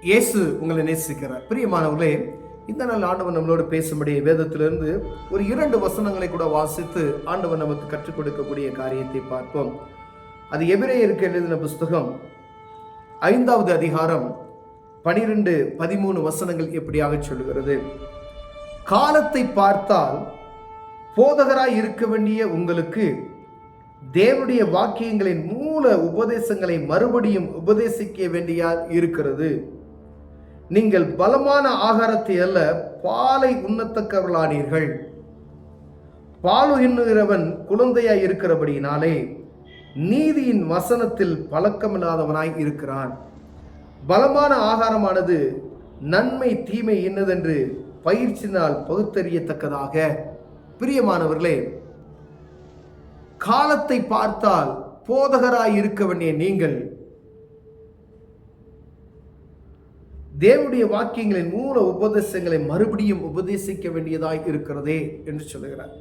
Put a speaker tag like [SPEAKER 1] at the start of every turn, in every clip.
[SPEAKER 1] இயேசு உங்களை நேசிக்கிறார். பிரியமானவர்களே, இந்த நாள் ஆண்டவர் நம்மளோடு பேசும்படி வேதத்திலிருந்து ஒரு 2 வசனங்களை கூட வாசித்து ஆண்டவர் நமக்கு கற்றுக் கொடுக்கக்கூடிய காரியத்தை பார்ப்போம். அது எபிரேயருக்கு எழுதின புஸ்தகம் 5வது அதிகாரம் 12, 13 வசனங்கள் எப்படியாக சொல்லுகிறது. காலத்தை பார்த்தால் போதகராய் இருக்க வேண்டிய உங்களுக்கு தேவனுடைய வாக்கியங்களின் மூல உபதேசங்களை மறுபடியும் உபதேசிக்க வேண்டிய இருக்கிறது. நீங்கள் பலமான ஆகாரத்தை அல்ல, பாலை உண்ணத்தக்கவர்களானீர்கள். பாலுகின்றவன் குழந்தையாய் இருக்கிறபடியினாலே நீதியின் வசனத்தில் பழக்கமில்லாதவனாய் இருக்கிறான். பலமான ஆகாரமானது நன்மை தீமை என்னதென்று பயிற்சினால் பகுத்தறியத்தக்கதாக. பிரியமானவர்களே, காலத்தை பார்த்தால் போதகராய் இருக்க வேண்டிய நீங்கள் தேவனுடைய வாக்கியங்களின் மூல உபதேசங்களை மறுபடியும் உபதேசிக்க வேண்டியதாய் இருக்கிறதே என்று சொல்லுகிறார்.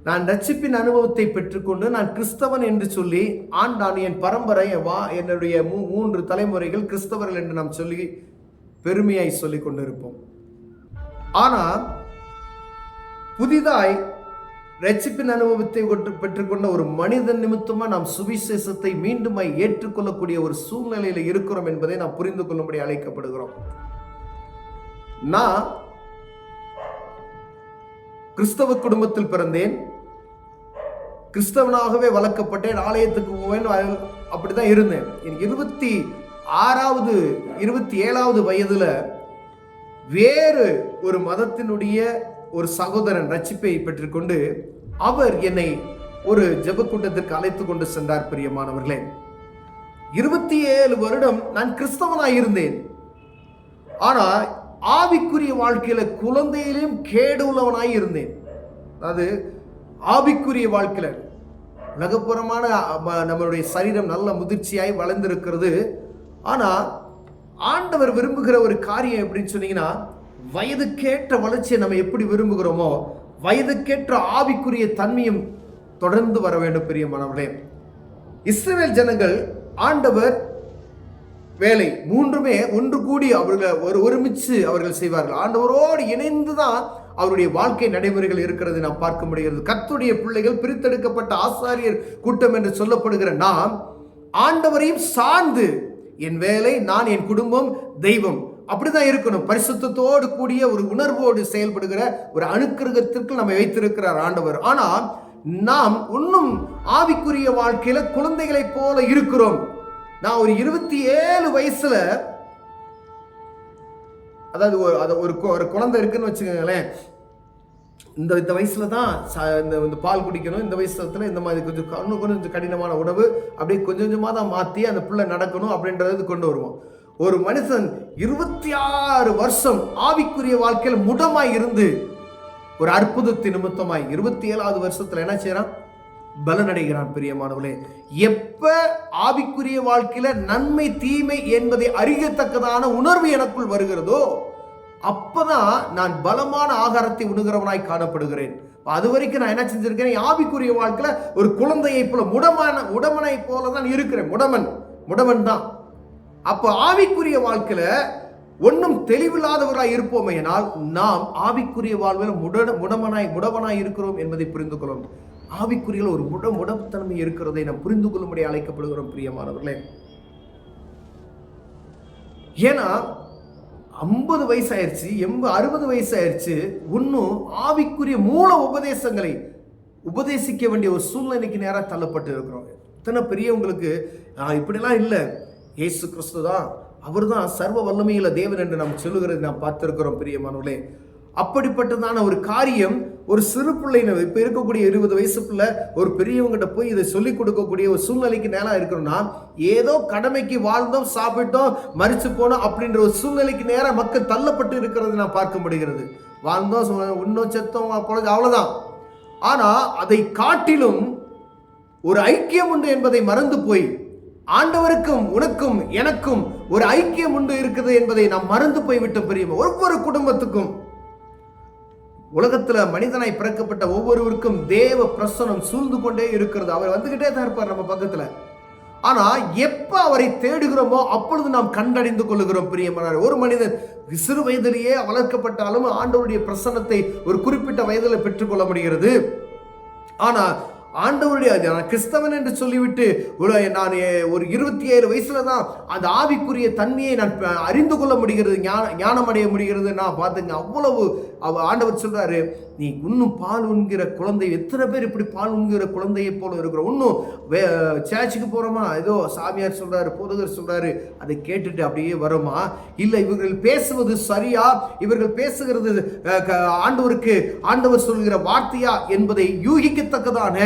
[SPEAKER 1] நான் ரட்சிப்பின் அனுபவத்தை பெற்றுக்கொண்டு நான் கிறிஸ்தவன் என்று சொல்லி ஆண்டான் என் பரம்பரை என்னுடைய 3 தலைமுறைகள் கிறிஸ்தவர்கள் என்று நாம் சொல்லி பெருமையாய் சொல்லிக் கொண்டிருப்போம். ஆனால் புதிதாய் ரட்சிப்பின் அனுபவத்தை பெற்றுக்கொண்ட ஒரு மனிதன் நிமித்தமா நாம் சுவிசேஷத்தை மீண்டுமாய் ஏற்றுக்கொள்ளக்கூடிய ஒரு சூழ்நிலையில் இருக்கிறோம் என்பதை நாம் புரிந்து கொள்ளும்படி அழைக்கப்படுகிறோம். நான் கிறிஸ்தவ குடும்பத்தில் பிறந்தேன், கிறிஸ்தவனாகவே வளர்க்கப்பட்டேன், ஆலயத்துக்கு போவேன், அப்படிதான் இருந்தேன். 27வது வயதுல வேறு ஒரு மதத்தினுடைய ஒரு சகோதரன் ரட்சிப்பை பெற்றுக்கொண்டு அவர் என்னை ஒரு ஜெப கூட்டத்திற்கு அழைத்து கொண்டு சென்றார். பிரியமானவர்களே, 27 வருடம் நான் கிறிஸ்தவனாய் இருந்தேன். ஆனா ஆவிக்குரிய வாழ்க்கையில குழந்தையிலும் கேடு உள்ளவனாய் இருந்தேன். அது ஆவிக்குரிய வாழ்க்கையில உலகப்புறமான நம்மளுடைய சரீரம் நல்ல முதிர்ச்சியாய் வளர்ந்திருக்கிறது. ஆனா ஆண்டவர் விரும்புகிற ஒரு காரியம் எப்படின்னு சொன்னீங்கன்னா, வயதுக்கேற்ற வளர்ச்சியை நம்ம எப்படி விரும்புகிறோமோ வயதுக்கேற்ற ஆவிக்குரிய தன்மையும் தொடர்ந்து வர வேண்டும். பிரியமானவர்களே, இஸ்ரவேல் ஜனங்கள் ஆண்டவர் வேலை 3மே ஒன்று கூடி அவர்கள் ஒருமிச்சு அவர்கள் செய்வார்கள். ஆண்டவரோடு இணைந்துதான் அவருடைய வாழ்க்கை நடைமுறைகள் இருக்கிறது நாம் பார்க்க முடிகிறது. கர்த்தருடைய பிள்ளைகள், பிரித்தெடுக்கப்பட்ட ஆசாரியர் கூட்டம் என்று சொல்லப்படுகிற நாம் ஆண்டவரையும் சார்ந்து என் வேலை, நான், என் குடும்பம், தெய்வம் அப்படிதான் இருக்கணும். பரிசுத்தத்தோடு கூடிய ஒரு உணர்வோடு செயல்படுகிற ஒரு அனுக்கிரகத்திற்கு நம்ம வைத்திருக்கிறார் ஆண்டவர். ஆனால் நாம் இன்னும் ஆவிக்குரிய வாழ்க்கையில குழந்தைகளை போல இருக்கிறோம். நான் ஒரு 27 வயசுல, அதாவது ஒரு குழந்தை இருக்குன்னு வச்சுக்கோங்களேன், இந்த வயசுல தான் இந்த பால் குடிக்கணும், இந்த வயசுல இந்த மாதிரி கொஞ்சம் கடினமான உணவு அப்படியே கொஞ்சமா தான் மாற்றி அந்த பிள்ளை நடக்கணும் அப்படின்றது கொண்டு வருவோம். ஒரு மனுஷன் 26 வருஷம் ஆவிக்குரிய வாழ்க்கையில் முடமாய் இருந்து ஒரு அற்புதத்தின் நிமித்தமாய் 27வது வருஷத்துல என்ன செய்யறான்? பலனடைகிறான். பிரியமானவர்களே, எப்ப ஆவிக்குரிய வாழ்க்கையில நன்மை தீமை என்பதை அறியத்தக்கதான உணர்வு எனக்குள் வருகிறதோ அப்பதான் நான் பலமான ஆகாரத்தை உண்ணுகிறவனாய் காணப்படுகிறேன். அது வரைக்கும் நான் என்ன செஞ்சிருக்கேன்? ஆவிக்குரிய வாழ்க்கையில ஒரு குழந்தையை போல முடமனை போல தான் இருக்கிறேன். முடமன் தான். அப்ப ஆவிக்குரிய வாழ்க்கையில ஒன்றும் தெளிவில்லாதவராய் இருப்போமே, ஆனால் நாம் ஆவிக்குரிய வாழ்வில் முடமனாய் இருக்கிறோம் என்பதை புரிந்து கொள்ளும். ஆவிக்குரிய ஒரு முடத்தன்மை இருக்கிறதை நாம் புரிந்து கொள்ளும்படி அழைக்கப்படுகிறோம். பிரியமானவர்களே, ஏன்னா 50 வயசு ஆயிடுச்சு, 60 வயசு ஆயிடுச்சு, இன்னும் ஆவிக்குரிய மூல உபதேசங்களை உபதேசிக்க வேண்டிய ஒரு சூழ்நிலைக்கு நேராக தள்ளப்பட்டு இருக்கிறோம். இத்தனை பெரியவங்களுக்கு இப்படிலாம் இல்லை, இயேசு கிறிஸ்து தான், அவர் தான் சர்வ வல்லமையுள்ள தேவன் என்று நாம் சொல்லுகிறது நாம் பார்த்திருக்கிறோம். பிரியமானவர்களே, அப்படிப்பட்டதான ஒரு காரியம் ஒரு சிறு பிள்ளை, இப்ப இருக்கக்கூடிய 20 வயசு பிள்ளை ஒரு பெரியவங்கிட்ட போய் இதை சொல்லிக் கொடுக்கக்கூடிய ஒரு சூழ்நிலைக்கு நேரம் இருக்கிறோம்னா, ஏதோ கடமைக்கு வாழ்ந்தோம், சாப்பிட்டோம், மறிச்சு போனோம் அப்படின்ற ஒரு சூழ்நிலைக்கு நேரம் மக்கள் தள்ளப்பட்டு இருக்கிறது நான் பார்க்க முடிகிறது. வாழ்ந்தோம், இன்னும் செத்தோம், அவ்வளவுதான். ஆனா அதை காட்டிலும் ஒரு ஐக்கியம் உண்டு என்பதை மறந்து போய் ஆண்டவருக்கும் உனக்கும் எனக்கும் ஒரு ஐக்கியம் உண்டு இருக்குது என்பதை நாம் மறந்து போய்விட்ட. பெரிய ஒவ்வொரு குடும்பத்துக்கும், உலகத்துல மனிதனாய் பிறக்கப்பட்ட ஒவ்வொருவருக்கும் தேவ பிரசனம் சூழ்ந்து கொண்டே இருக்கிறது. அவர் வந்துகிட்டே தான் இருப்பார் நம்ம பக்கத்துல. ஆனா எப்ப அவரை தேடுகிறோமோ அப்பொழுது நாம் கண்டறிந்து கொள்ளுகிறோம் பிரியமானவர்களே. ஒரு மனிதன் சிறு வயதிலேயே வளர்க்கப்பட்டாலும் ஆண்டவருடைய பிரசன்னத்தை ஒரு குறிப்பிட்ட வயதில் பெற்றுக்கொள்ள முடிகிறது. ஆனா ஆண்டவருடைய நான் கிறிஸ்தவன் என்று சொல்லிவிட்டு நான் ஒரு 27 வயசுல தான் அந்த ஆவிக்குரிய தன்மையை நான் அறிந்து கொள்ள முடிகிறது, ஞானம் அடைய முடிகிறது. நான் பார்த்துங்க, அவ்வளவு ஆண்டவர் சொல்றாரு, நீ இன்னும் பால் உண்கிற குழந்தை. எத்தனை பேர் இப்படி பால் உண்கிற குழந்தையை போல இருக்கிறோம். இன்னும் சேர்ச்சுக்கு போறோமா, ஏதோ சாமியார் சொல்றாரு, போதகர் சொல்றாரு, அதை கேட்டுட்டு அப்படியே வரோமா? இல்லை, இவர்கள் பேசுவது சரியா, இவர்கள் பேசுகிறது ஆண்டவர் சொல்கிற வார்த்தையா என்பதை யூகிக்கத்தக்கதான,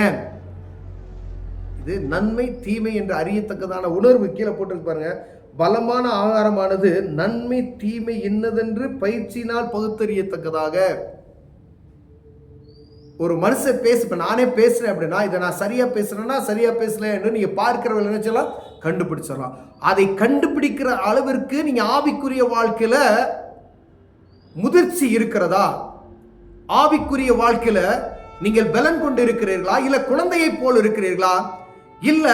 [SPEAKER 1] இது நன்மை தீமை என்று அறியத்தக்கதான உணர்வு கீழே போட்டு பாருங்க. பலமான ஆகாரமானது நன்மை தீமை என்னதென்று பயிற்சியினால் பகுத்தறியத்தக்கதாக. ஒரு மனுஷன் பேசுவேன், நானே பேசுறேன் அப்படின்னா, இதை நான் சரியா பேசுறேன்னா சரியா பேசல என்று நீங்க பார்க்கிறவர்கள் நினைச்சலாம் கண்டுபிடிச்சிடலாம். அதை கண்டுபிடிக்கிற அளவிற்கு நீங்க ஆவிக்குரிய வாழ்க்கையில முதிர்ச்சி இருக்கிறதா? ஆவிக்குரிய வாழ்க்கையில நீங்கள் பலன் கொண்டு இருக்கிறீர்களா? இல்ல குழந்தையை போல் இருக்கிறீர்களா? இல்ல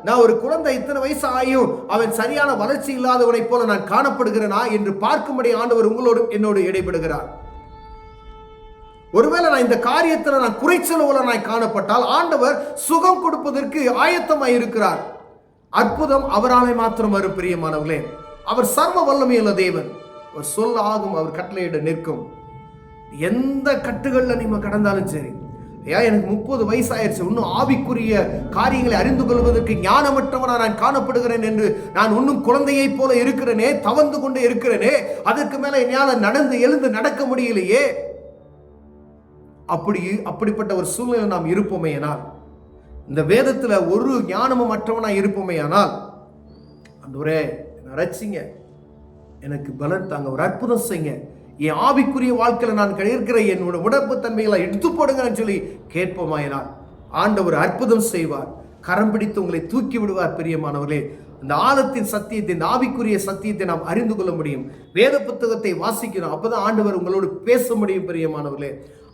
[SPEAKER 1] நான் ஒரு குழந்தை, இத்தனை வயசு ஆயும் அவன் சரியான வளர்ச்சி இல்லாதவனை போல நான் காணப்படுகிறேனா என்று பார்க்கும்படி ஆண்டவர் உங்களோடு என்னோடு இடைபடுகிறார். ஒருவேளை நான் இந்த காரியத்தில் நான் குறைச்சலோல நான் காணப்பட்டால் ஆண்டவர் சுகம் கொடுப்பதற்கு ஆயத்தமாய் இருக்கிறார். அற்புதம் அவராலே மாத்திரம் வரும் பிரியமானவர்களே. அவர் சர்வ வல்லமையுள்ள தேவன். அவர் சொல்ல ஆகும், அவர் கட்டளையிட நிற்கும். எந்த கட்டுகள்ல நீங்க கடந்தாலும் சரி, எனக்கு 30 வயசு ஆயிடுச்சு, இன்னும் ஆவிக்குரிய காரியங்களை அறிந்து கொள்வதற்கு ஞானமற்றவனா நான் காணப்படுகிறேன் என்று, நான் இன்னும் குழந்தையை போல இருக்கிறேனே, தவந்து கொண்டே இருக்கிறேனே, அதற்கு மேல என்னால் நடந்து எழுந்து நடக்க முடியலையே, அப்படிப்பட்ட ஒரு சூழ்நிலை நாம் இருப்போமே ஆனால், இந்த வேதத்துல ஒரு ஞானமும் மற்றவனா இருப்போமே ஆனால், ஆண்டவரே என்னை ரட்சிங்க, எனக்கு பலன் தாங்க, ஒரு அற்புதம் செய்யுங்க, என் ஆவிக்குரிய வாழ்க்கையில நான் இருக்கிற என்னோட உடம்பு தன்மைகளை எடுத்து போடுங்கன்னு சொல்லி கேட்போமாயினால் ஆண்டவர் அற்புதம் செய்வார். கரம் பிடித்து உங்களை தூக்கி விடுவார். பிரியமானவர்களே, இந்த ஆழத்தின் சத்தியத்தை, இந்த ஆவிக்குரிய சத்தியத்தை நாம் அறிந்து கொள்ள முடியும். வேத புத்தகத்தை வாசிக்கணும், அப்பதான் ஆண்டவர் உங்களோடு பேச முடியும். பிரியமானவர்களே,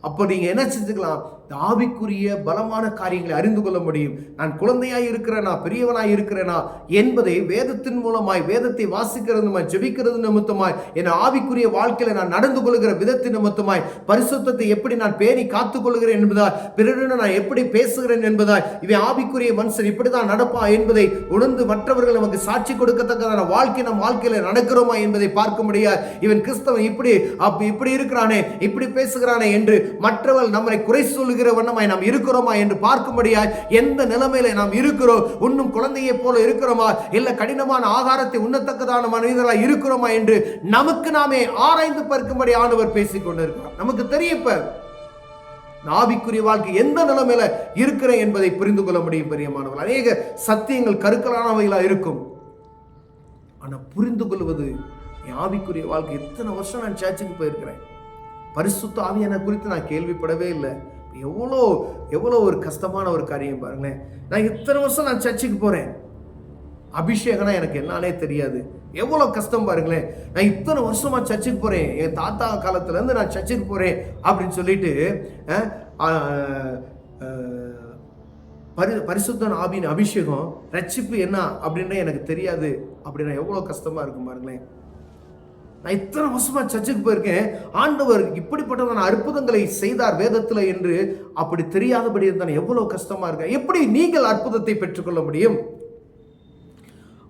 [SPEAKER 1] அப்போ நீங்க என்ன செஞ்சுக்கலாம்? இந்த ஆவிக்குரிய பலமான காரியங்களை அறிந்து கொள்ள முடியும். நான் குழந்தையாய் இருக்கிறேனா, பெரியவனாய் இருக்கிறேனா என்பதை வேதத்தின் மூலமாய், வேதத்தை வாசிக்கிறது, ஜெபிக்கிறது நிமித்தமாய், என் ஆவிக்குரிய வாழ்க்கையில நான் நடந்து கொள்கிற விதத்தின் நிமித்தமாய், பரிசுத்தத்தை எப்படி நான் பேணி காத்துக் கொள்கிறேன் என்பதால், பிறருடன் நான் எப்படி பேசுகிறேன் என்பதால், இவன் ஆவிக்குரிய மனுஷன் இப்படிதான் நடப்பா என்பதை உணர்ந்து மற்றவர்கள் நமக்கு சாட்சி கொடுக்கத்தக்கதான வாழ்க்கை நம் வாழ்க்கையில நடக்கிறோமா என்பதை பார்க்க முடியாது. இவன் கிறிஸ்தவன் இப்படி இருக்கிறானே, இப்படி பேசுகிறானே என்று மற்றவர்கள் நம்மை குறை சொல்லுகிற வண்ணமாய் நாம் இருக்கிறோமா என்று பார்க்கும்படியாய், எந்த நிலைமையில நாம் இருக்கிறோம், இன்னும் குழந்தையை போல இருக்கிறோமா, இல்ல கடினமான ஆகாரத்தை உண்ணத்தக்கதான மனிதராய் இருக்கிறோமா என்று நமக்கு நாமே ஆராய்ந்து பார்க்கும்படி ஆண்டவர் பேசிக் கொண்டிருக்கிறார். நமக்கு தெரியும் இப்ப ஆவிக்குரிய வாழ்க்கை எந்த நிலைமையில இருக்கிறேன் என்பதை புரிந்து கொள்ள முடியும். பிரியமானவர்கள், அநேக சத்தியங்கள் கருக்கலானவைகளா இருக்கும். ஆனா புரிந்து கொள்வது, என் ஆவிக்குரிய வாழ்க்கை எத்தனை வருஷம் நான் சர்ச்சுக்கு போயிருக்கிறேன், பரிசுத்த ஆவியான குறித்து நான் கேள்விப்படவே இல்லை. எவ்வளோ ஒரு கஷ்டமான ஒரு காரியம் பாருங்களேன். நான் இத்தனை வருஷம் நான் சர்ச்சுக்கு போறேன், அபிஷேகம்னா எனக்கு என்னன்னே தெரியாது. எவ்வளோ கஷ்டம் பாருங்களேன். நான் இத்தனை வருஷமா சர்ச்சுக்கு போறேன், என் தாத்தா காலத்துல இருந்து நான் சர்ச்சுக்கு போறேன் அப்படின்னு சொல்லிட்டு பரிசுத்த ஆவியின் அபிஷேகம், ரட்சிப்பு என்ன அப்படின்னு எனக்கு தெரியாது அப்படின்னா எவ்வளோ கஷ்டமா இருக்கும் பாருங்களேன். நான் இத்தனை வருஷமா சர்ச்சுக்கு போயிருக்கேன், ஆண்டவர் இப்படிப்பட்டதான அற்புதங்களை செய்தார் வேதத்துல என்று அப்படி தெரியாதபடி இருந்தால் எவ்வளவு கஷ்டமா இருக்கு. எப்படி நீங்கள் அற்புதத்தை பெற்றுக்கொள்ள முடியும்?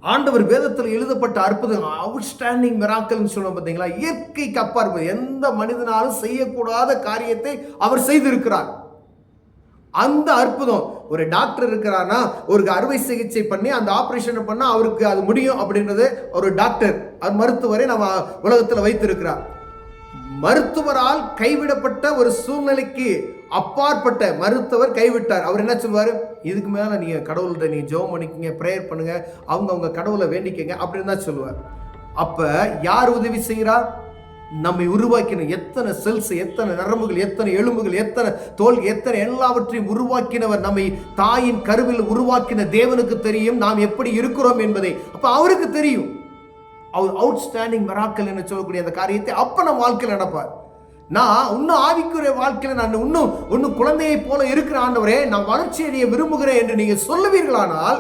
[SPEAKER 1] ஆண்டவர் வேதத்தில் எழுதப்பட்ட அற்புதம், அவுட்ஸ்டாண்டிங் மிராக்கிள்னு சொல்லுவோம் பார்த்தீங்களா, இயற்கைக்கு அப்பாற்பட்டு எந்த மனிதனாலும் செய்யக்கூடாத காரியத்தை அவர் செய்திருக்கிறார். அந்த அற்புதம், ஒரு டாக்டர் இருக்கிறார்னா ஒரு அறுவை சிகிச்சை பண்ணி அந்த ஆபரேஷனை பண்ணா அவருக்கு அது முடியும் அப்படின்றது ஒரு டாக்டர், மருத்துவரை நம்ம உலகத்துல வைத்திருக்கிறார். மருத்துவரால் கைவிடப்பட்ட ஒரு சூழ்நிலைக்கு அப்பாற்பட்ட மருத்துவர் கைவிட்டார். அவர் என்ன சொல்வாரு? இதுக்கு மேல நீங்க கடவுள்கிட்ட நீங்க ஜெபம் பண்ணிக்கங்க, பிரேயர் பண்ணுங்க, அவங்க கடவுளை வேண்டிக்கங்க அப்படின்னு தான் சொல்லுவார். அப்ப யார் உதவி செய்கிறார்? நம்மை உருவாக்கின எத்தனை செல்ஸ், எத்தனை நரம்புகள், எத்தனை எலும்புகள், எத்தனை தோல், எத்தனை எல்லாவற்றையும் உருவாக்கினவர், நம்மை தாயின் கருவில் உருவாக்கின தேவனுக்கு தெரியும் நாம் எப்படி இருக்கிறோம் என்பதை. அப்ப அவருக்கு தெரியும். அவர் அவுட்ஸ்டாண்டிங் மிராக்கிள் என்று சொல்லக்கூடிய அந்த காரியத்தை அப்ப நம்ம வாழ்க்கையில் நடப்பார். நான் இன்னும் ஆவிக்குரிய வாழ்க்கையில நான் இன்னும் குழந்தையை போல இருக்கிற ஆண்டவரே, நான் வளர்ச்சி அடைய விரும்புகிறேன் என்று நீங்க சொல்லுவீர்களானால்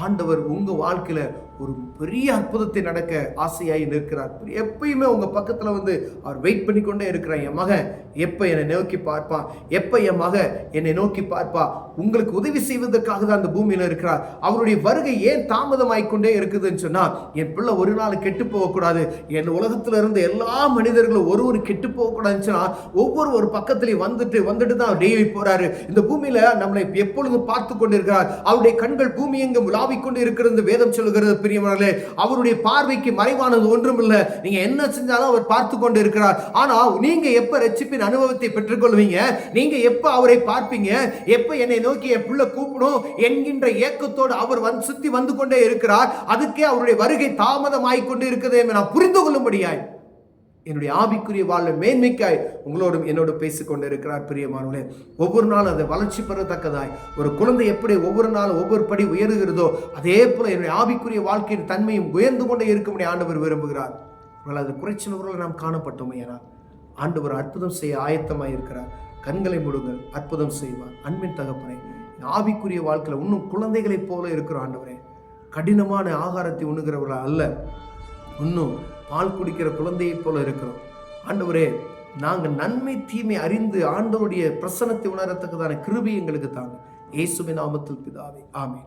[SPEAKER 1] ஆண்டவர் உங்க வாழ்க்கையில ஒரு பெரிய அற்புதத்தை நடக்க ஆசையாய் நிற்கிறார். எப்பயுமே உங்க பக்கத்துல வந்து அவர் வெயிட் பண்ணி கொண்டே இருக்கிறார். என் மகன் எப்ப என்னை நோக்கி பார்ப்பான், எப்ப என் மகன் என்னை நோக்கி பார்ப்பா. உங்களுக்கு உதவி செய்வதற்காக தான் அந்த பூமியில இருக்கிறார். அவருடைய வருகை ஏன் தாமதமாய்க்கொண்டே இருக்குதுன்னு சொன்னா, என் பிள்ளை ஒரு நாள் கெட்டு போகக்கூடாது, என் உலகத்துல இருந்த எல்லா மனிதர்களும் ஒருவரும் கெட்டு போகக்கூடாதுன்னு சொன்னா, ஒவ்வொரு ஒரு பக்கத்திலையும் வந்துட்டு தான் டெய்லி போறாரு. இந்த பூமியில நம்மளை எப்பொழுதும் பார்த்து கொண்டிருக்கிறார். அவருடைய கண்கள் பூமி எங்கும் உலாவிக் கொண்டு இருக்கிறது வேதம் சொல்லுகிறது. பிரியமானவர்களே, அவருடைய பார்வைக்கு மறைவானது ஒன்றும் இல்லை. நீங்க என்ன செஞ்சாலும் அவர் பார்த்து கொண்டு இருக்கிறார். ஆனா நீங்க எப்ப ரட்சிப்பின் அனுபவத்தை பெற்றுக்கொள்வீங்க, நீங்க எப்ப அவரை பார்ப்பீங்க, எப்ப என்னை நோக்கி என் பிள்ளை கூப்பிடும் என்கின்ற ஏக்கத்தோடு அவர் சுத்தி வந்து கொண்டே இருக்கிறார். அதுக்கே அவருடைய வருகை தாமதமாய் கொண்டு இருக்கிறது என்று நான் புரிந்து கொள்ளும்படியாய் என்னுடைய ஆவிக்குரிய வாழ்வு மேன்மைக்காய் உங்களோடும் என்னோடு பேசிக்கொண்டு இருக்கிறார். பிரியமானவர்களே, ஒவ்வொரு நாளும் அதை வளர்ச்சி பெறத்தக்கதாய் ஒரு குழந்தை எப்படி ஒவ்வொரு நாளும் ஒவ்வொரு படி உயர்கிறதோ, அதே போல என்னுடைய ஆவிக்குரிய வாழ்க்கையின் தன்மையும் உயர்ந்து கொண்டே இருக்கும்படி ஆண்டவர் விரும்புகிறார். அது குறைச்சினவர்கள் நாம் காணப்பட்டோமே, ஆனால் ஆண்டவர் அற்புதம் செய்ய ஆயத்தமாய் இருக்கிறார். கண்களை மூடுங்கள், அற்புதம் செய்வார். அன்பின் தகப்பனே, ஆவிக்குரிய வாழ்க்கையில் இன்னும் குழந்தைகளைப் போல இருக்கிற ஆண்டவரே, கடினமான ஆகாரத்தை உண்ணுகிறவர்கள் அல்ல, இன்னும் பால் குடிக்கிற குழந்தையை போல இருக்கிறோம். ஆண்டவரே, நாங்கள் நன்மை தீமை அறிந்து ஆண்டவருடைய பிரசன்னத்தை உணரத்தக்கதான கிருபை எங்களுக்கு தாங்க. இயேசுவின் நாமத்தில் பிதாவே, ஆமென்.